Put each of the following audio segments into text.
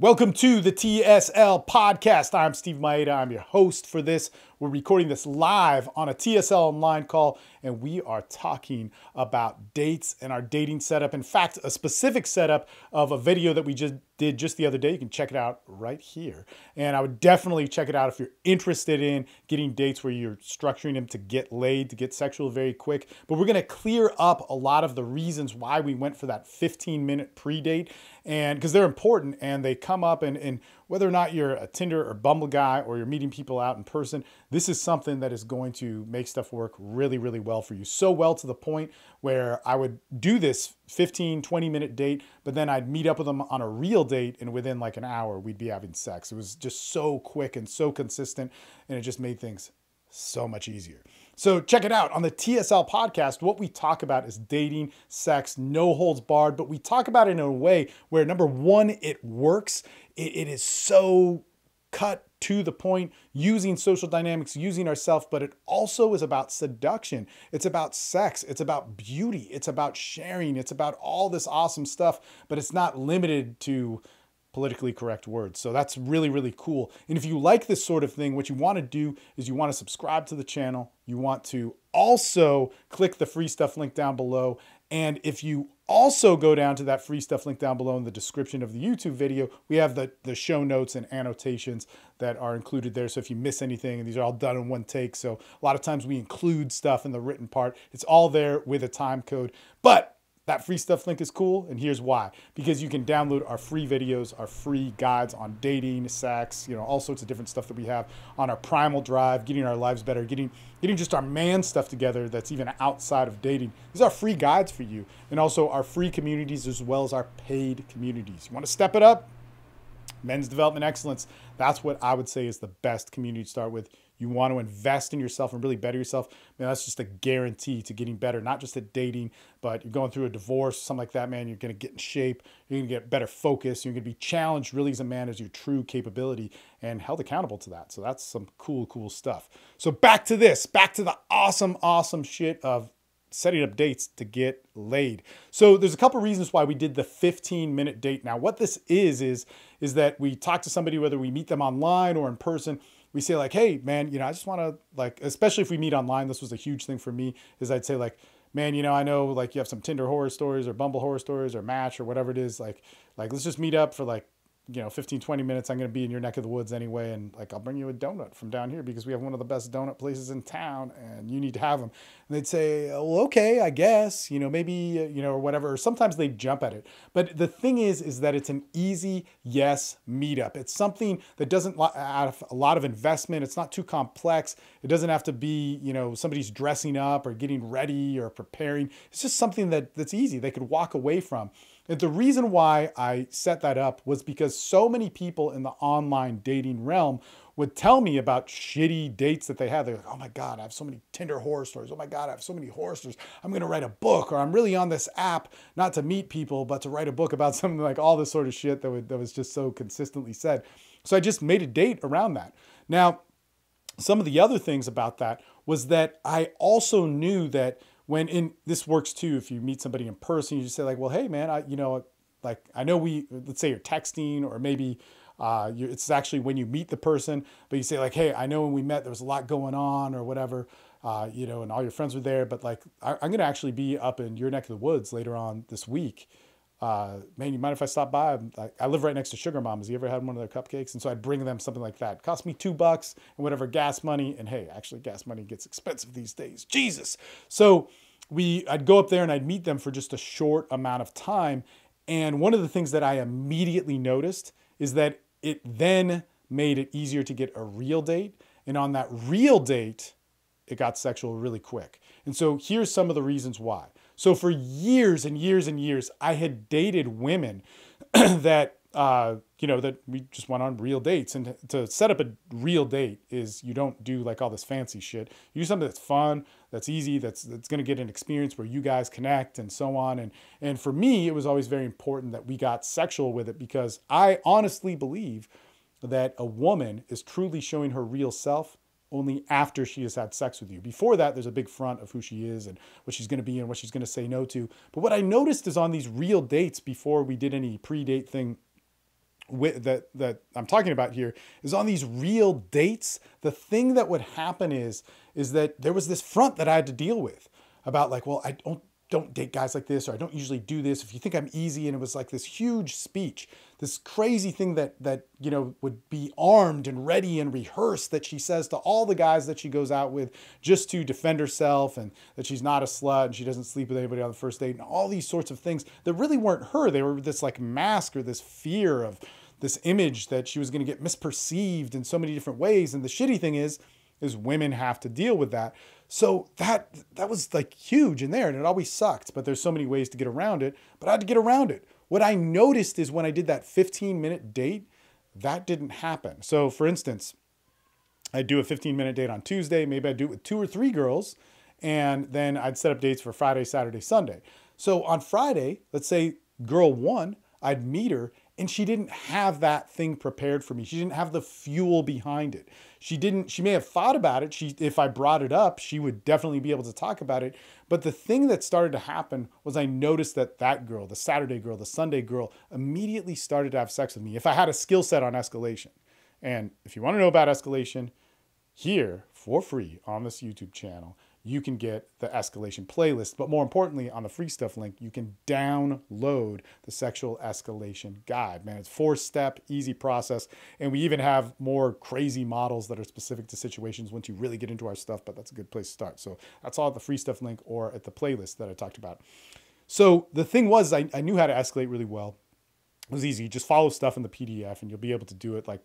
Welcome to the TSL Podcast. I'm Steve Mayeda. I'm your host for this. We're recording this live on a TSL online call, and we are talking about dates and our dating setup. In fact, a specific setup of a video that we just did just the other day. You can check it out right here. And I would definitely check it out if you're interested in getting dates where you're structuring them to get laid, to get sexual very quick. But we're going to clear up a lot of the reasons why we went for that 15-minute pre-date, and because they're important and they come up, and whether or not you're a Tinder or Bumble guy or you're meeting people out in person, this is something that is going to make stuff work really, really well for you. So well to the point where I would do this 15, 20-minute date, but then I'd meet up with them on a real date, and within like an hour, we'd be having sex. It was just so quick and so consistent, and it just made things so much easier. So check it out. On the TSL podcast, what we talk about is dating, sex, no holds barred, but we talk about it in a way where, number one, it works. It is so cut to the point, using social dynamics, using ourselves, but it also is about seduction. It's about sex. It's about beauty. It's about sharing. It's about all this awesome stuff, but it's not limited to politically correct words. So that's really, really cool. And if you like this sort of thing, what you want to do is you want to subscribe to the channel. You want to also click the free stuff link down below. And if you also go down to that free stuff link down below in the description of the YouTube video, we have the show notes and annotations that are included there. So if you miss anything, and these are all done in one take. So a lot of times we include stuff in the written part. It's all there with a time code. But that free stuff link is cool, and here's why. Because you can download our free videos, our free guides on dating, sex, all sorts of different stuff that we have on our primal drive, getting our lives better, getting just our man stuff together that's even outside of dating. These are free guides for you, and also our free communities as well as our paid communities. You want to step it up? Men's Development Excellence. That's what I would say is the best community to start with. You want to invest in yourself and really better yourself. Man, that's just a guarantee to getting better, not just at dating, but you're going through a divorce, something like that, man. You're going to get in shape. You're going to get better focus. You're going to be challenged really as a man as your true capability and held accountable to that. So that's some cool, cool stuff. So back to this, back to the awesome, awesome shit of setting up dates to get laid. So there's a couple reasons why we did the 15-minute date. Now, what this is that we talk to somebody, whether we meet them online or in person. We say like, hey, man, I just want to, especially if we meet online, this was a huge thing for me, is I'd say like, man, I know like you have some Tinder horror stories or Bumble horror stories or Match or whatever it is. Like let's just meet up for 15, 20 minutes. I'm going to be in your neck of the woods anyway. And I'll bring you a donut from down here because we have one of the best donut places in town and you need to have them. And they'd say, well, okay, I guess, maybe, or whatever. Or sometimes they jump at it. But the thing is that it's an easy yes meetup. It's something that doesn't have a lot of investment. It's not too complex. It doesn't have to be, somebody's dressing up or getting ready or preparing. It's just something that's easy. They could walk away from. And the reason why I set that up was because so many people in the online dating realm would tell me about shitty dates that they had. They're like, oh my God, I have so many Tinder horror stories. Oh my God, I have so many horror stories. I'm going to write a book, or I'm really on this app, not to meet people, but to write a book about something, like all this sort of shit that was just so consistently said. So I just made a date around that. Now, some of the other things about that was that I also knew that this works too, if you meet somebody in person, you just say like, well, hey man, I know let's say you're texting, or maybe it's actually when you meet the person, but you say like, hey, I know when we met, there was a lot going on or whatever, and all your friends were there, but like, I'm going to actually be up in your neck of the woods later on this week. Man, you mind if I stop by? I live right next to Sugar Mama's. You ever had one of their cupcakes? And so I'd bring them something like that. It cost me $2 and whatever gas money. And hey, actually gas money gets expensive these days. Jesus. So I'd go up there and I'd meet them for just a short amount of time. And one of the things that I immediately noticed is that it then made it easier to get a real date. And on that real date, it got sexual really quick. And so here's some of the reasons why. So for years and years and years, I had dated women that, that we just went on real dates. And to set up a real date is you don't do like all this fancy shit. You do something that's fun, that's easy, that's going to get an experience where you guys connect and so on. And for me, it was always very important that we got sexual with it, because I honestly believe that a woman is truly showing her real self only after she has had sex with you. Before that, there's a big front of who she is and what she's going to be and what she's going to say no to. But what I noticed is on these real dates, before we did any pre-date thing that I'm talking about here is on these real dates. The thing that would happen is that there was this front that I had to deal with about like, well, I don't date guys like this, or I don't usually do this. If you think I'm easy, and it was like this huge speech, this crazy thing that would be armed and ready and rehearsed that she says to all the guys that she goes out with just to defend herself, and that she's not a slut and she doesn't sleep with anybody on the first date, and all these sorts of things that really weren't her. They were this like mask or this fear of this image that she was going to get misperceived in so many different ways. And the shitty thing is women have to deal with that. So that was like huge in there, and it always sucked, but there's so many ways to get around it, but I had to get around it. What I noticed is when I did that 15-minute date, that didn't happen. So for instance, I'd do a 15-minute date on Tuesday, maybe I'd do it with 2 or 3 girls, and then I'd set up dates for Friday, Saturday, Sunday. So on Friday, let's say girl 1, I'd meet her, and she didn't have that thing prepared for me. She didn't have the fuel behind it. She may have thought about it. If I brought it up, she would definitely be able to talk about it. But the thing that started to happen was I noticed that girl, the Saturday girl, the Sunday girl, immediately started to have sex with me if I had a skill set on escalation. And if you want to know about escalation, here for free on this YouTube channel, you can get the escalation playlist, but more importantly, on the free stuff link, you can download the sexual escalation guide. Man, it's 4-step, easy process. And we even have more crazy models that are specific to situations once you really get into our stuff, but that's a good place to start. So that's all at the free stuff link or at the playlist that I talked about. So the thing was, I knew how to escalate really well. It was easy. You just follow stuff in the PDF and you'll be able to do it like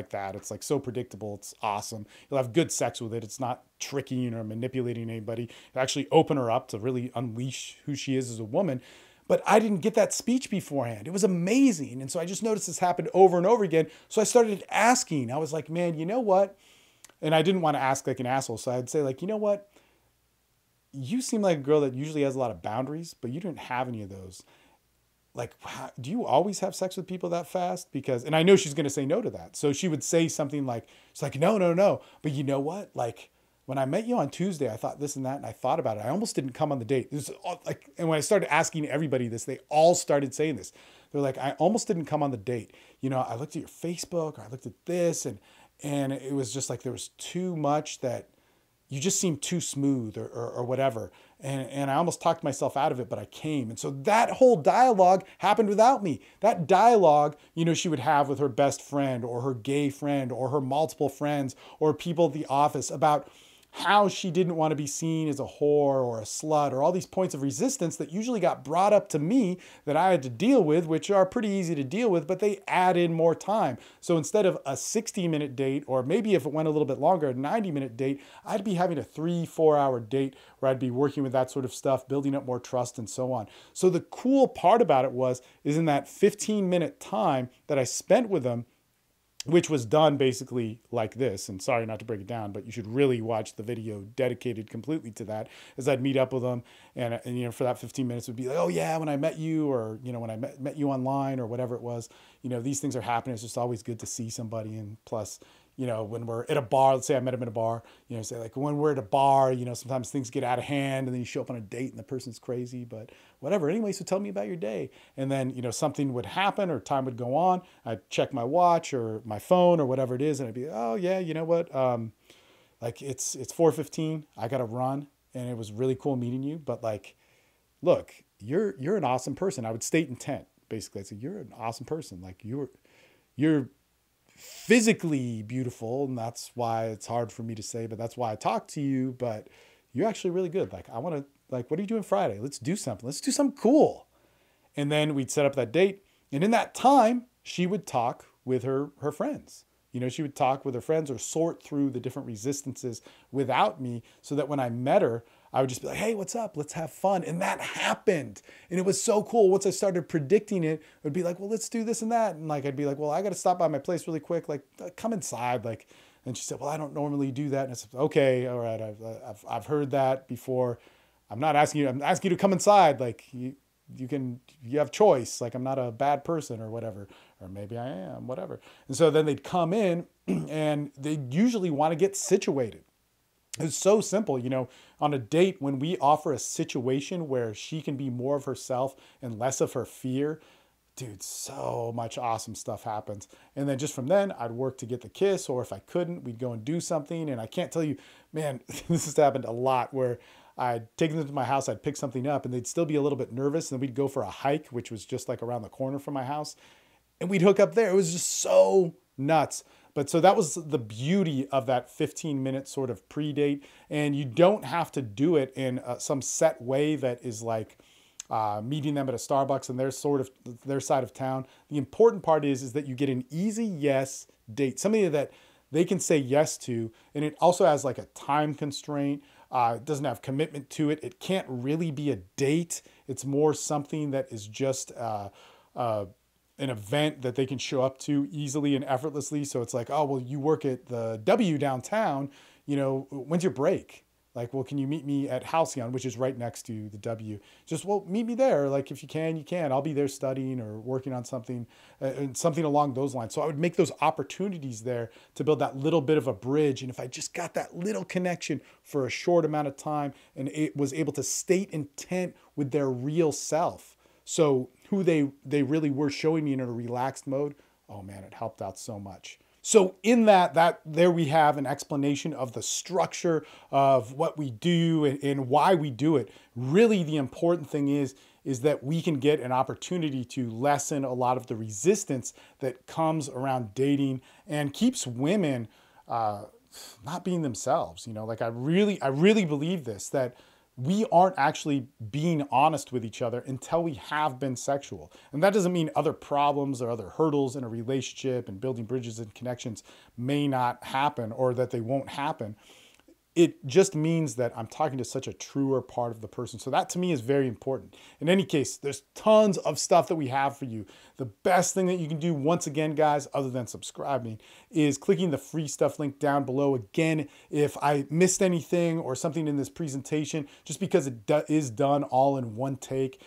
that. It's like so predictable. It's awesome. You'll have good sex with it. It's not tricking or manipulating anybody. It actually open her up to really unleash who she is as a woman. But I didn't get that speech beforehand. It was amazing. And so I just noticed this happened over and over again. So I started asking. I was like, man, you know what? And I didn't want to ask like an asshole. So I'd say like, you know what? You seem like a girl that usually has a lot of boundaries, but you didn't have any of those. Like, do you always have sex with people that fast? And I know she's going to say no to that. So she would say something like, she's like, no. But you know what? Like, when I met you on Tuesday, I thought this and that, and I thought about it. I almost didn't come on the date. And when I started asking everybody this, they all started saying this. They're like, I almost didn't come on the date. I looked at your Facebook, or I looked at this, and it was just like there was too much that you just seemed too smooth or whatever. And I almost talked myself out of it, but I came. And so that whole dialogue happened without me. That dialogue, she would have with her best friend or her gay friend or her multiple friends or people at the office about how she didn't want to be seen as a whore or a slut, or all these points of resistance that usually got brought up to me that I had to deal with, which are pretty easy to deal with, but they add in more time. So instead of a 60-minute date, or maybe if it went a little bit longer, a 90-minute date, I'd be having a 3-4 hour date where I'd be working with that sort of stuff, building up more trust and so on. So the cool part about it is in that 15-minute time that I spent with them, which was done basically like this. And sorry not to break it down, but you should really watch the video dedicated completely to that, as I'd meet up with them. And for that 15 minutes, it would be like, oh yeah, when I met you, or, when I met you online, or whatever it was, these things are happening. It's just always good to see somebody. And plus, when we're at a bar, let's say I met him in a bar, say like when we're at a bar, sometimes things get out of hand, and then you show up on a date and the person's crazy, but whatever. Anyway, so tell me about your day. And then, something would happen or time would go on. I'd check my watch or my phone or whatever it is. And I'd be, oh yeah, you know what? Like it's 4:15. I got to run. And it was really cool meeting you. But like, look, you're an awesome person. I would state intent. Basically, I'd say, you're an awesome person. Like you're physically beautiful, and that's why it's hard for me to say, but that's why I talk to you. But you're actually really good. Like, I want to, like, what are you doing Friday? Let's do something. Let's do something cool. And then we'd set up that date. And in that time, she would talk with her friends. She would talk with her friends or sort through the different resistances without me, so that when I met her, I would just be like, hey, what's up? Let's have fun. And that happened. And it was so cool. Once I started predicting it, it would be like, well, let's do this and that. And like, I'd be like, well, I got to stop by my place really quick. Like, come inside. Like, and she said, well, I don't normally do that. And I said, okay, all right. I've heard that before. I'm not asking you, I'm asking you to come inside. Like you have choice. Like, I'm not a bad person or whatever, or maybe I am, whatever. And so then they'd come in and they usually want to get situated. It's so simple, on a date, when we offer a situation where she can be more of herself and less of her fear, dude, so much awesome stuff happens. And then just from then, I'd work to get the kiss, or if I couldn't, we'd go and do something. And I can't tell you, man, this has happened a lot where I'd take them to my house, I'd pick something up, and they'd still be a little bit nervous. And then we'd go for a hike, which was just like around the corner from my house, and we'd hook up there. It was just so nuts. But so that was the beauty of that 15-minute sort of pre-date. And you don't have to do it in some set way that is like meeting them at a Starbucks in their side of town. The important part is that you get an easy yes date, something that they can say yes to. And it also has like a time constraint. It doesn't have commitment to it. It can't really be a date. It's more something that is just an event that they can show up to easily and effortlessly. So it's like, oh, well, you work at the W downtown, when's your break? Like, well, can you meet me at Halcyon, which is right next to the W? Just, well, meet me there. Like, if you can, you can. I'll be there studying or working on something, something along those lines. So I would make those opportunities there to build that little bit of a bridge. And if I just got that little connection for a short amount of time and it was able to state intent with their real self, so who they really were showing me in a relaxed mode, oh man, it helped out so much. So in that there we have an explanation of the structure of what we do and why we do it. Really, the important thing is that we can get an opportunity to lessen a lot of the resistance that comes around dating and keeps women not being themselves. Like I really believe this, that we aren't actually being honest with each other until we have been sexual. And that doesn't mean other problems or other hurdles in a relationship and building bridges and connections may not happen or that they won't happen. It just means that I'm talking to such a truer part of the person. So that to me is very important. In any case, there's tons of stuff that we have for you. The best thing that you can do, once again, guys, other than subscribing, is clicking the free stuff link down below. Again, if I missed anything or something in this presentation, just because it is done all in one take,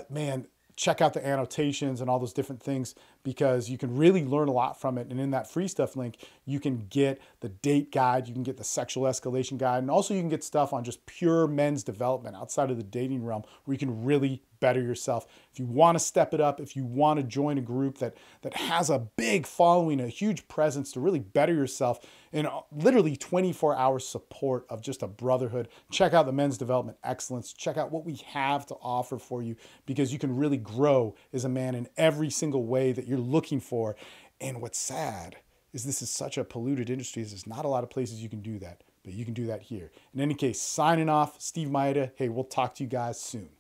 man, check out the annotations and all those different things because you can really learn a lot from it. And in that free stuff link, you can get the date guide, you can get the sexual escalation guide, and also you can get stuff on just pure men's development outside of the dating realm where you can really better yourself. If you want to step it up, if you want to join a group that has a big following, a huge presence to really better yourself in literally 24-hour support of just a brotherhood, check out the Men's Development Excellence. Check out what we have to offer for you because you can really grow as a man in every single way that you're looking for. And what's sad is this is such a polluted industry. There's not a lot of places you can do that, but you can do that here. In any case, signing off, Steve Mayeda. Hey, we'll talk to you guys soon.